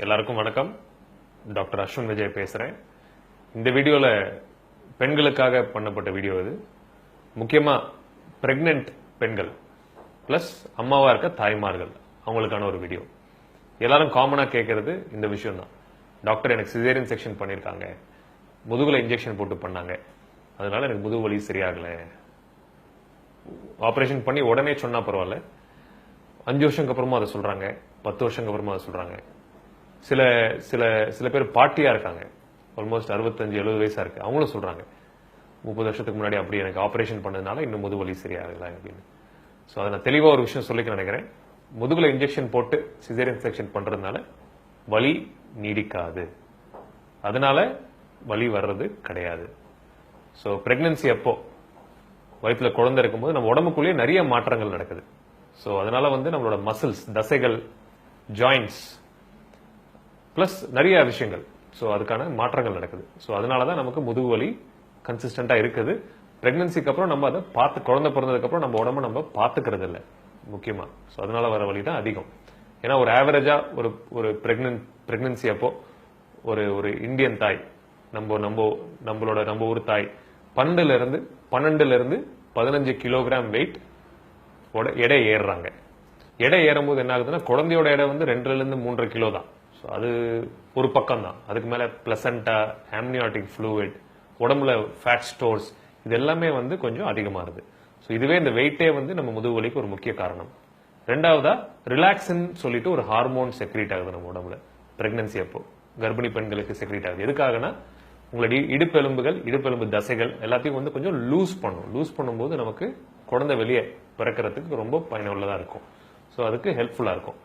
எல்லாருக்கும் வணக்கம். டாக்டர் அஸ்வின் விஜய் பேசுறேன். இந்த வீடியோல பெண்களுக்காக பண்ணப்பட்ட வீடியோ இது. முக்கியமா பிரெக்னென்ட் பெண்கள் பிளஸ் அம்மாவா இருக்க தாய்மார்கள் அவங்களுக்கான ஒரு வீடியோ. எல்லாரும் காமனா கேட்கறது இந்த விஷயம் தான். டாக்டர் எனக்கு சிசேரியன் செக்ஷன் பண்ணிருக்காங்க, முதுகுல இன்ஜெக்ஷன் போட்டு பண்ணாங்க, அதனால எனக்கு முதுகு வலி சரியாகல. ஆபரேஷன் பண்ணி உடனே சொன்னா பரவாயில்ல, 5 வருஷத்துக்கு அப்புறமா அதை சொல்றாங்க, 10 வருஷத்துக்கு அப்புறமா அதை சொல்றாங்க. சில சில சில பேர் பாட்டியா இருக்காங்க, ஆல்மோஸ்ட் 65-70 வயசா இருக்கு, அவங்களும் சொல்றாங்க 30 வருஷத்துக்கு முன்னாடி அப்படி எனக்கு ஆபரேஷன் பண்ணதுனால இன்னும் முதுகு வலி சரியாகல அப்படின்னு. ஸோ அதை நான் தெளிவா ஒரு விஷயம் சொல்லிக்க நினைக்கிறேன். முதுகுல இன்ஜெக்ஷன் போட்டு சிசேரியன் செக்ஷன் பண்றதுனால வலி நீடிக்காது, அதனால வலி வர்றது கிடையாது. ஸோ பிரெக்னன்சி அப்போ வயிற்றுல குழந்தை இருக்கும்போது நம்ம உடம்புக்குள்ளேயே நிறைய மாற்றங்கள் நடக்குது. ஸோ அதனால நம்மளோட மசில்ஸ், தசைகள், ஜாயிண்ட்ஸ் பிளஸ் நிறைய விஷயங்கள், ஸோ அதுக்கான மாற்றங்கள் நடக்குது. ஸோ அதனாலதான் நமக்கு முதுகு வலி கன்சிஸ்டன்டா இருக்குது. பிரெக்னன்சிக்கு அப்புறம் நம்ம அதை பார்த்து, குழந்தை பிறந்ததுக்கு அப்புறம் நம்ம உடம்ப நம்ம பார்த்துக்கிறது இல்லை முக்கியமா. ஸோ அதனால வர வலி தான் அதிகம். ஏன்னா ஒரு ஆவரேஜா ஒரு பிரெக்னன்சி அப்போ ஒரு இந்தியன் தாய், நம்ம ஊர் தாய் 12 இருந்து 15 கிலோகிராம் வெயிட் எடை ஏறுறாங்க. எடை ஏறும்போது என்ன ஆகுதுன்னா குழந்தையோட எடை 2 இருந்து 3 கிலோ தான். அது ஒரு பக்கம் தான். அதுக்கு மேல பிளசண்டா, ஆம்னியாட்டிக் ஃப்ளூயிட், உடம்புல ஃபேட் ஸ்டோர்ஸ், இது எல்லாமே கொஞ்சம் அதிகமாகுது. ஸோ இதுவே இந்த வெயிட்டே நம்ம முதுகு வலிக்கு ஒரு முக்கிய காரணம். ரெண்டாவதா ரிலாக்ஸின் சொல்லிட்டு ஒரு ஹார்மோன் செக்ரீட் ஆகுது நம்ம உடம்புல பிரெக்னன்சி அப்போ. கர்ப்பிணி பெண்களுக்கு செக்ரீட் ஆகுது. எதுக்காகனா உங்களுடைய இடுப்பெலும்பு தசைகள் எல்லாத்தையும் கொஞ்சம் லூஸ் பண்ணும். லூஸ் பண்ணும்போது நமக்கு குழந்தை வெளியே பிறக்கிறதுக்கு ரொம்ப பயனுள்ளதா இருக்கும். ஸோ அதுக்கு ஹெல்ப்ஃபுல்லா இருக்கும்.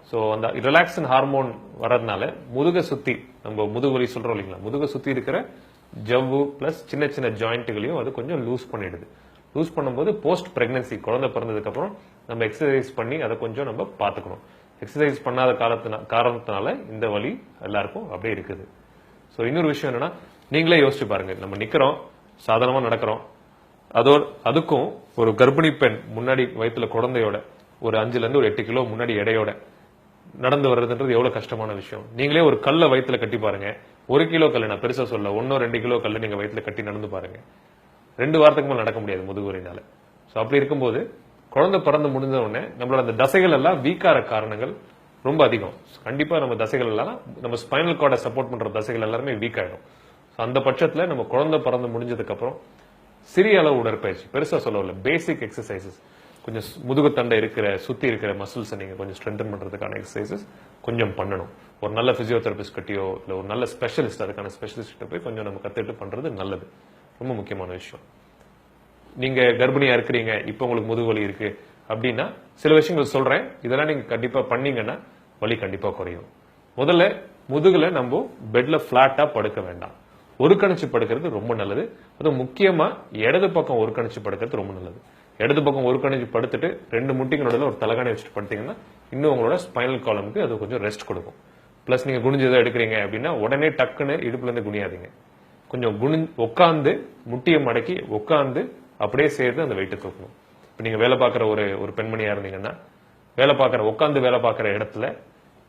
ஸோ அந்த ரிலாக்ஸின் ஹார்மோன் வர்றதுனால முதுகை சுத்தி, நம்ம முதுகு வலி சொல்றோம் இல்லைங்களா, முதுகை சுத்தி இருக்கிற ஜவ்வு பிளஸ் சின்ன சின்ன ஜாயிண்ட்டுகளையும் அது கொஞ்சம் லூஸ் பண்ணிடுது. லூஸ் பண்ணும்போது போஸ்ட் பிரெக்னன்சி, குழந்தை பிறந்ததுக்கு அப்புறம் நம்ம எக்ஸசைஸ் பண்ணி அதை கொஞ்சம் நம்ம பார்த்துக்கணும். எக்ஸசைஸ் பண்ணாத காரணத்தினால இந்த வலி எல்லாருக்கும் அப்படியே இருக்குது. ஸோ இன்னொரு விஷயம் என்னன்னா, நீங்களே யோசிச்சு பாருங்க, நம்ம நிக்கிறோம், சாதாரணமா நடக்கிறோம், அதுக்கும் ஒரு கர்ப்பிணி பெண் முன்னாடி வயிற்றுல குழந்தையோட ஒரு 5 இருந்து 8 கிலோ முன்னாடி எடையோட நடந்து வர்றதுன்றது எவ்வளவு கஷ்டமான விஷயம். நீங்களே ஒரு கல்ல வயிற்றுல கட்டி பாருங்க, 1 கிலோ கல்லு, நான் பெருசா சொல்ல, 1-2 கிலோ கல்லு நீங்க வயிற்றுல கட்டி நடந்து பாருங்க, 2 வாரத்துக்கு மேல நடக்க முடியாது முதுகு வலினால. சோ அப்படி இருக்கும்போது குழந்தை பிறந்து முடிஞ்ச உடனே நம்மளோட அந்த தசைகள் எல்லாம் வீக்கார காரணங்கள் ரொம்ப அதிகம். கண்டிப்பா நம்ம தசைகள் எல்லாம், நம்ம ஸ்பைனல் கார்டை சப்போர்ட் பண்ற தசைகள் எல்லாருமே வீக் ஆயிடும். அந்த பட்சத்துல நம்ம குழந்தை பிறந்து முடிஞ்சதுக்கு அப்புறம் சிறிய அளவு உடற்பயிற்சி, பெருசா சொல்லல, பேசிக் எக்ஸசைசஸ், கொஞ்சம் முதுகுத்தண்டை சுத்தி இருக்கிற மசில்ஸ் நீங்க கொஞ்சம் ஸ்ட்ரென்தன் பண்றதுக்கான எக்ஸசைசஸ் கொஞ்சம் பண்ணணும். ஒரு நல்ல பிசியோதெரபிஸ்ட் கட்டியோ இல்ல ஒரு நல்ல ஸ்பெஷலிஸ்ட், அதுக்கான ஸ்பெஷலிஸ்ட் போய் கொஞ்சம் நம்ம கத்துட்டு பண்றது நல்லது. ரொம்ப முக்கியமான விஷயம். நீங்க கர்ப்பிணியா இருக்கிறீங்க, இப்ப உங்களுக்கு முதுகு வலி இருக்கு அப்படின்னா சில விஷயங்கள் சொல்றேன், இதெல்லாம் நீங்க கண்டிப்பா பண்ணீங்கன்னா வலி கண்டிப்பா குறையும். முதல்ல முதுகுல நம்ம பெட்ல பிளாட்டா படுக்க வேண்டாம், ஒரு கணிச்சு படுக்கிறது ரொம்ப நல்லது. அது முக்கியமா இடது பக்கம் ஒரு கணிச்சு படுக்கிறது ரொம்ப நல்லது. இடது பக்கம் ஒரு கணிச்சு படுத்துட்டு 2 முட்டிக்கு நடுவில் ஒரு தலகாணி வச்சுட்டு படுத்தீங்கன்னா இன்னும் உங்களோட ஸ்பைனல் காலமுக்கு அது கொஞ்சம் ரெஸ்ட் கொடுக்கும். பிளஸ் நீங்க குனிஞ்சதை எடுக்கிறீங்க அப்படின்னா உடனே டக்குன்னு இடுப்புல இருந்து குனியாதீங்க. கொஞ்சம் உட்காந்து முட்டியை மடக்கி உட்காந்து அப்படியே சேர்த்து அந்த வெயிட்டை தூக்கணும். இப்ப நீங்க வேலை பார்க்குற ஒரு பெண்மணியா இருந்தீங்கன்னா உட்காந்து வேலை பார்க்குற இடத்துல,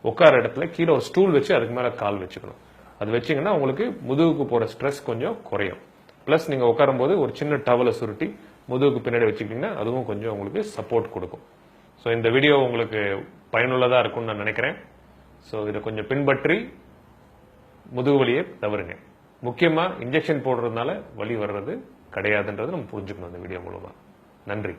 உட்கார இடத்துல கீழே ஒரு ஸ்டூல் வச்சு அதுக்கு மேல கால் வச்சுக்கணும். அது வச்சீங்கன்னா உங்களுக்கு முதுகுக்கு போற ஸ்ட்ரெஸ் கொஞ்சம் குறையும். பிளஸ் நீங்க உட்காரும் போது ஒரு சின்ன டவலை சுருட்டி முதுகுக்கு பின்னாடி வச்சுக்கிட்டீங்கன்னா அதுவும் கொஞ்சம் உங்களுக்கு சப்போர்ட் கொடுக்கும். ஸோ இந்த வீடியோ உங்களுக்கு பயனுள்ளதா இருக்கும்னு நான் நினைக்கிறேன். ஸோ இதை கொஞ்சம் பின்பற்றி முதுகு வலியை தவறுங்க. முக்கியமா இன்ஜெக்ஷன் போடுறதுனால வலி வர்றது கிடையாதுன்றது நம்ம புரிஞ்சுக்கணும் இந்த வீடியோ மூலமா. நன்றி.